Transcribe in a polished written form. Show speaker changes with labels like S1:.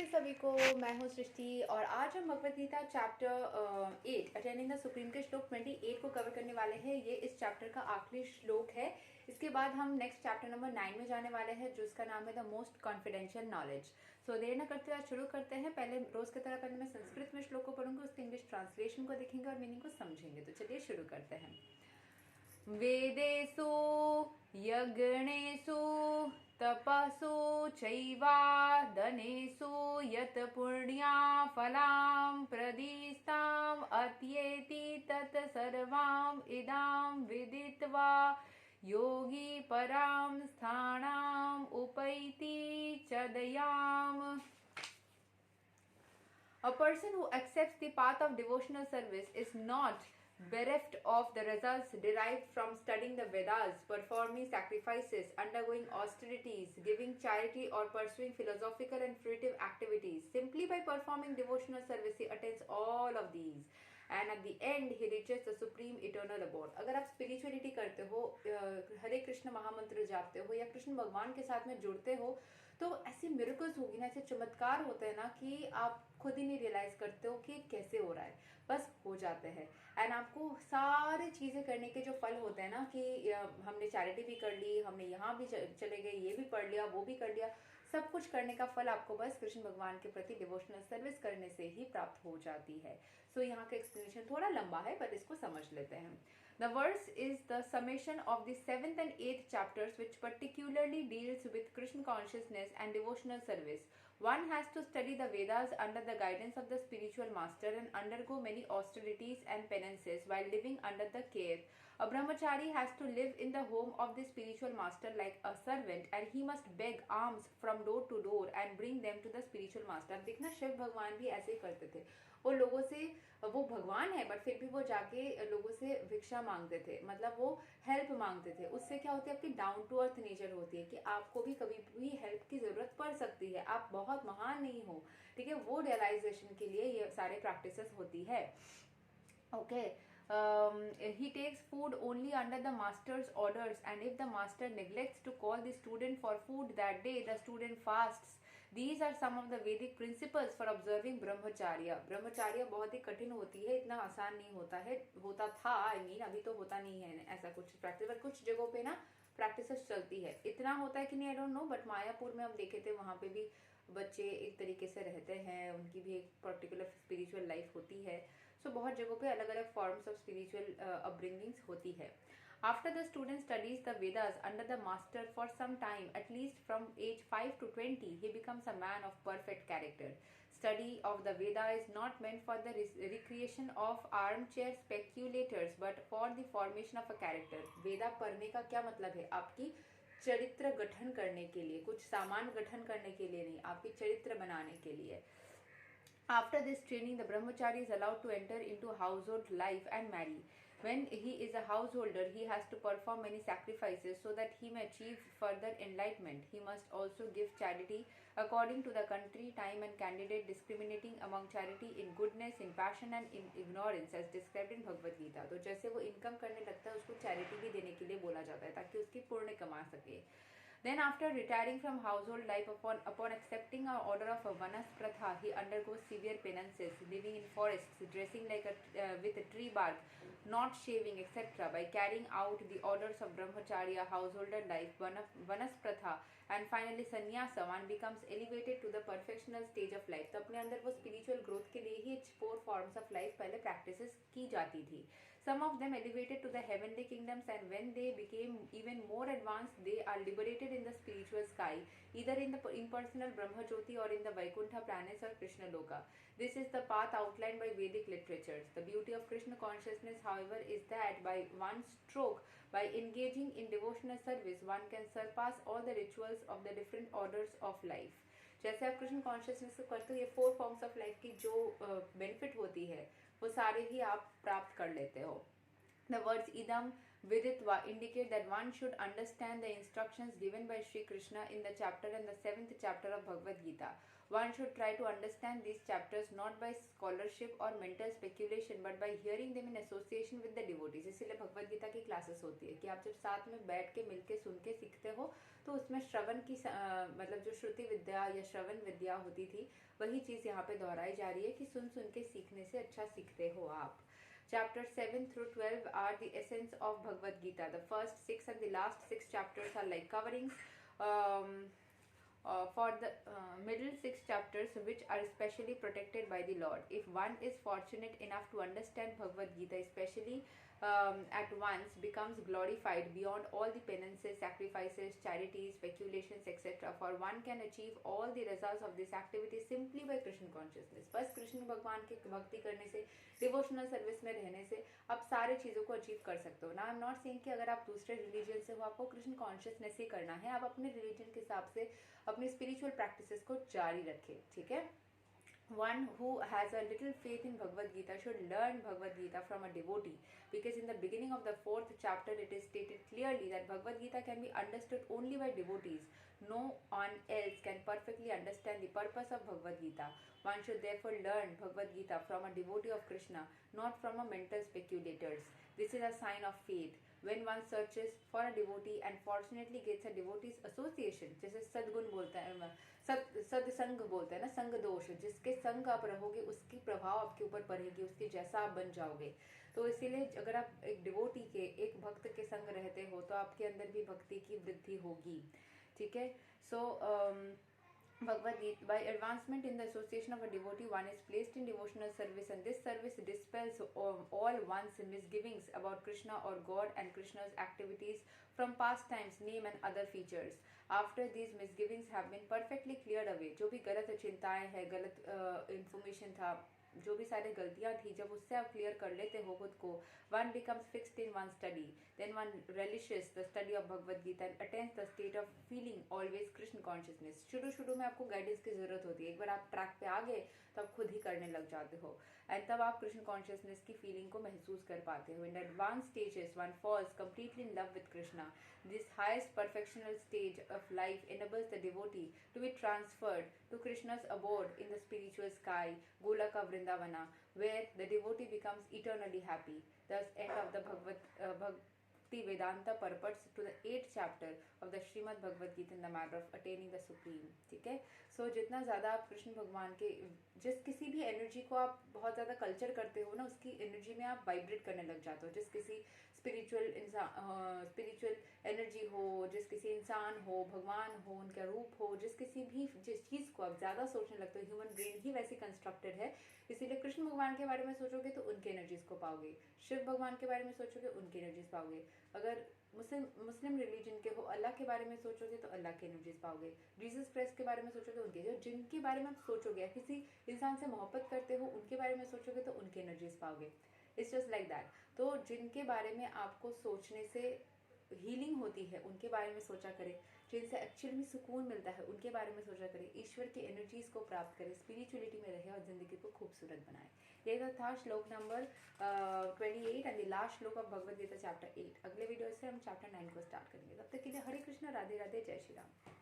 S1: सभी को। मैं हूँ सृष्टि और आज हम Bhagavad Gita chapter 8 attending the supreme के श्लोक 28 को कवर करने वाले हैं। ये इस चैप्टर का आखिरी श्लोक है। इसके बाद हम नेक्स्ट चैप्टर नंबर 9 में जाने वाले हैं, जो इसका नाम है द मोस्ट कॉन्फिडेंशियल नॉलेज। सो देर न करते हुए शुरू करते हैं। पहले रोज की तरह पहले मैं संस्कृत में श्लोक को पढ़ूंगी, उसके इंग्लिश ट्रांसलेशन को देखेंगे और मीनिंग को समझेंगे। तो चलिए शुरू करते हैं। वेदेषु यज्ञेषु तपसु चैवादनेषु यत् पुण्याफलां प्रदिष्टाम् अत्येति तत् सर्वाम् इदां विदित्वा योगी परां स्थानाम् उपैति चदयाम्. A person who accepts the path of devotional service is not bereft of the results derived from studying the Vedas, performing sacrifices, undergoing austerities, giving charity, or pursuing philosophical and fruitive activities. Simply by performing devotional service, he attains all of these. And at the end, he reaches the supreme eternal abode. अगर आप spirituality करते हो, हरे कृष्ण महामंत्र जापते हो या कृष्ण भगवान के साथ में जुड़ते हो, तो ऐसे मिरेकल्स होगी ना, ऐसे चमत्कार होते हैं ना कि आप खुद ही नहीं रियलाइज करते हो कि कैसे हो रहा है, बस हो जाते हैं। एंड आपको सारी चीज़ें करने के जो फल होते हैं ना, कि हमने चैरिटी भी कर ली, हमने यहाँ भी चले गए, ये भी पढ़ लिया, वो भी कर लिया, सब कुछ करने का फल आपको बस कृष्ण भगवान के प्रति डिवोशनल सर्विस करने से ही प्राप्त हो जाती है। सो यहाँ का एक्सप्लेनेशन थोड़ा लंबा है, पर इसको समझ लेते हैं। The verse is the summation of the 7th and 8th chapters, which particularly deals with Krishna consciousness and devotional service. One has to study the Vedas under the guidance of the spiritual master and undergo many austerities and penances while living under the care. A brahmachari has to live in the home of the spiritual master like a servant, and he must beg alms from door to door and bring them to the spiritual master. देखना, शिव भगवान भी ऐसे ही करते थे। वो लोगों से, वो भगवान है बट फिर भी वो जाके लोगों से भिक्षा मांगते थे, मतलब वो हेल्प मांगते थे। उससे क्या होती है, आपकी डाउन टू अर्थ नेचर होती है कि आपको भी कभी भी हेल्प की जरूरत पड़ सकती है, आप बहुत महान नहीं हो, ठीक है। वो रियलाइजेशन के लिए ये सारे प्रैक्टिसेस होती है। Okay, he takes food only under the master's orders, and if the master neglects to call the student for food that day, the student fasts. These are some of the Vedic principles for observing ब्रह्मचार्य। ब्रह्मचार्य बहुत ही कठिन होती है, इतना आसान नहीं होता है, होता था, अभी तो होता नहीं है ऐसा कुछ प्रैक्टिस, पर कुछ जगहों पे ना प्रैक्टिस चलती है। इतना होता है कि नहीं, I don't know, but Mayapur में हम देखे थे, वहाँ पे भी बच्चे एक तरीके से रहते हैं, उनकी भी एक पर्टिकुलर स्पिरिचुअल लाइफ होती है। सो बहुत जगहों पे अलग अलग फॉर्म्स ऑफ स्पिरिचुअल अपब्रिंगिंग्स होती है। After the student studies the Vedas under the master for some time, at least from age 5 to 20, he becomes a man of perfect character. Study of the Veda is not meant for the recreation of armchair speculators, but for the formation of a character. वेदा पढ़ने का क्या मतलब है, आपकी चरित्र गठन करने के लिए, कुछ सामान गठन करने के लिए नहीं, आपकी चरित्र बनाने के लिए। After this training, the brahmachari is allowed to enter into household life and marry. When he is a householder, he has to perform many sacrifices so that he may achieve further enlightenment. He must also give charity according to the country, time and candidate, discriminating among charity in goodness, in passion and in ignorance as described in Bhagavad Gita. तो जैसे वो income करने लगता है, उसको charity भी देने के लिए बोला जाता है ताकि उसकी पुण्य कमा सके। Then after retiring from household life, upon accepting an order of a Vanaspratha, he undergoes severe penances, living in forests, dressing like with a tree bark, not shaving, etc. By carrying out the orders of Brahmacharya, householder life, Vanaspratha, and finally sannyasa, one becomes elevated to the perfectional stage of life. तो अपने अंदर वो spiritual growth के लिए ही 4 forms of life पहले practices की जाती थी। Some of them elevated to the heavenly kingdoms, and when they became even more advanced, they are liberated in the spiritual sky, either in the impersonal Brahmajyoti or in the Vaikuntha planets or Krishna Loka. This is the path outlined by Vedic literatures. The beauty of Krishna consciousness, however, is that by one stroke, by engaging in devotional service, one can surpass all the rituals of the different orders of life. जैसे आप Krishna consciousness करते हो, ये 4 forms of life की जो benefit होती है वो सारे ही आप प्राप्त कर लेते हो। The words idam Viditva indicate that one should understand the instructions given by Sri Krishna in the chapter and the 7th chapter of Bhagavad Gita. One should try to understand these chapters not by scholarship or mental speculation but by hearing them in association with the devotees. इसीलिए भगवद गीता की classes होती है कि आप जब साथ में बैठ के मिलके सुन के सीखते हो तो उसमें श्रवण की मतलब जो श्रुति विद्या या श्रवण विद्या होती थी वही चीज़ यहाँ पे दोहराई जा रही है कि सुन सुन के सीखने से अच्छा सीखते हो आप. Chapters 7 through 12 are the essence of Bhagavad Gita. The first 6 and the last 6 chapters are like coverings for the middle 6 chapters, which are especially protected by the Lord. If one is fortunate enough to understand Bhagavad Gita, especially at once, becomes glorified beyond all the penances, sacrifices, charities, speculations, etc. For one can achieve all the results of this activity simply by Krishna consciousness. बस कृष्ण भगवान की भक्ति करने से, devotional service में रहने से आप सारे चीज़ों को अचीव कर सकते हो. ना आई एम नॉट सेइंग कि अगर आप दूसरे रिलीजन से हो आपको कृष्ण कॉन्शियसनेस ही करना है. आप अपने रिलीजन के हिसाब से अपनी स्पिरिचुअल प्रैक्टिसेस को जारी रखें. ठीक है. One who has a little faith in Bhagavad Gita should learn Bhagavad Gita from a devotee, because in the beginning of the 4th chapter it is stated clearly that Bhagavad Gita can be understood only by devotees. No one else can perfectly understand the purpose of Bhagavad Gita. One should therefore learn Bhagavad Gita from a devotee of Krishna, not from a mental speculators. This is a sign of faith. When one searches for a devotee and fortunately gets a devotee's association, जैसे सद्गुण बोलते हैं, सत्संग बोलते हैं ना, संग दोष, जिसके संग आप रहोगे उसकी प्रभाव आपके ऊपर पड़ेगी, उसके जैसा आप बन जाओगे. तो इसीलिए अगर आप एक डिवोटी के, एक भक्त के संग रहते हो तो आपके अंदर भी भक्ति की वृद्धि होगी. ठीक है. सो Bhagavad Gita, by advancement in the association of a devotee, one is placed in devotional service, and this service dispels all one's misgivings about Krishna or God and Krishna's activities from pastimes, name and other features. After these misgivings have been perfectly cleared away, जो भी गलत चिंताएं हैं, गलत information था, जो भी सारी गलतियां थी, जब उससे आप क्लियर कर लेते हो खुद को, one becomes fixed in one study. Then one relishes the study of Bhagavad Gita and attains the state of feeling always Krishna consciousness. शुरू में आपको गाइडेंस की जरूरत होती है. एक बार आप ट्रैक पे आ गए तो आप खुद ही करने लग जाते हो, एंड तब आप कृष्ण कॉन्शियसनेस की फीलिंग को महसूस कर पाते हो. In advance stages one falls completely in love with Krishna. This highest perfectional stage of life enables the devotee to be transferred to Krishna's abode in the spiritual sky, Golaka Vrindavana, where the devotee becomes eternally happy. Thus, end of the Bhakti Vedanta purports to the 8th chapter of the Srimad Bhagavad Gita in the matter of attaining the supreme. ठीक है. सो जितना ज़्यादा आप कृष्ण भगवान के, जिस किसी भी एनर्जी को आप बहुत ज़्यादा कल्चर करते हो ना, उसकी एनर्जी में आप वाइब्रेट करने लग जाते हो. जिस किसी स्पिरिचुअल एनर्जी हो, जिस किसी इंसान हो, भगवान हो, उनका रूप हो, जिस चीज़ को आप ज़्यादा सोचने लगते हो, ह्यूमन ब्रेन ही वैसी कंस्ट्रक्टेड है. इसीलिए कृष्ण भगवान के बारे में सोचोगे तो उनकी एनर्जीज को पाओगे, शिव भगवान के बारे में सोचोगे उनकी एनर्जीज पाओगे. अगर मुस्लिम रिलीजन के हो, अल्लाह के बारे में सोचोगे तो अल्लाह की एनर्जीज पाओगे. जीसस क्राइस्ट के बारे में सोचोगे उनके, जो जिनके बारे में आप सोचोगे, किसी इंसान से मोहब्बत करते हो उनके बारे में सोचोगे तो उनकी एनर्जीज पाओगे. It's just like that. तो जिनके बारे में आपको सोचने से हीलिंग होती है उनके बारे में सोचा करें. जिनसे एक्चुअली में सुकून मिलता है उनके बारे में सोचा करें. ईश्वर की एनर्जीज को प्राप्त करें, स्पिरिचुअलिटी में रहे और जिंदगी को खूबसूरत बनाए. ये था श्लोक नंबर 28 एंड द लास्ट श्लोक ऑफ भगवद गीता चैप्टर 8. अगले वीडियो से हम चैप्टर 9 को स्टार्ट करेंगे. तब तक के लिए हरे कृष्ण, राधे राधे, जय श्री राम.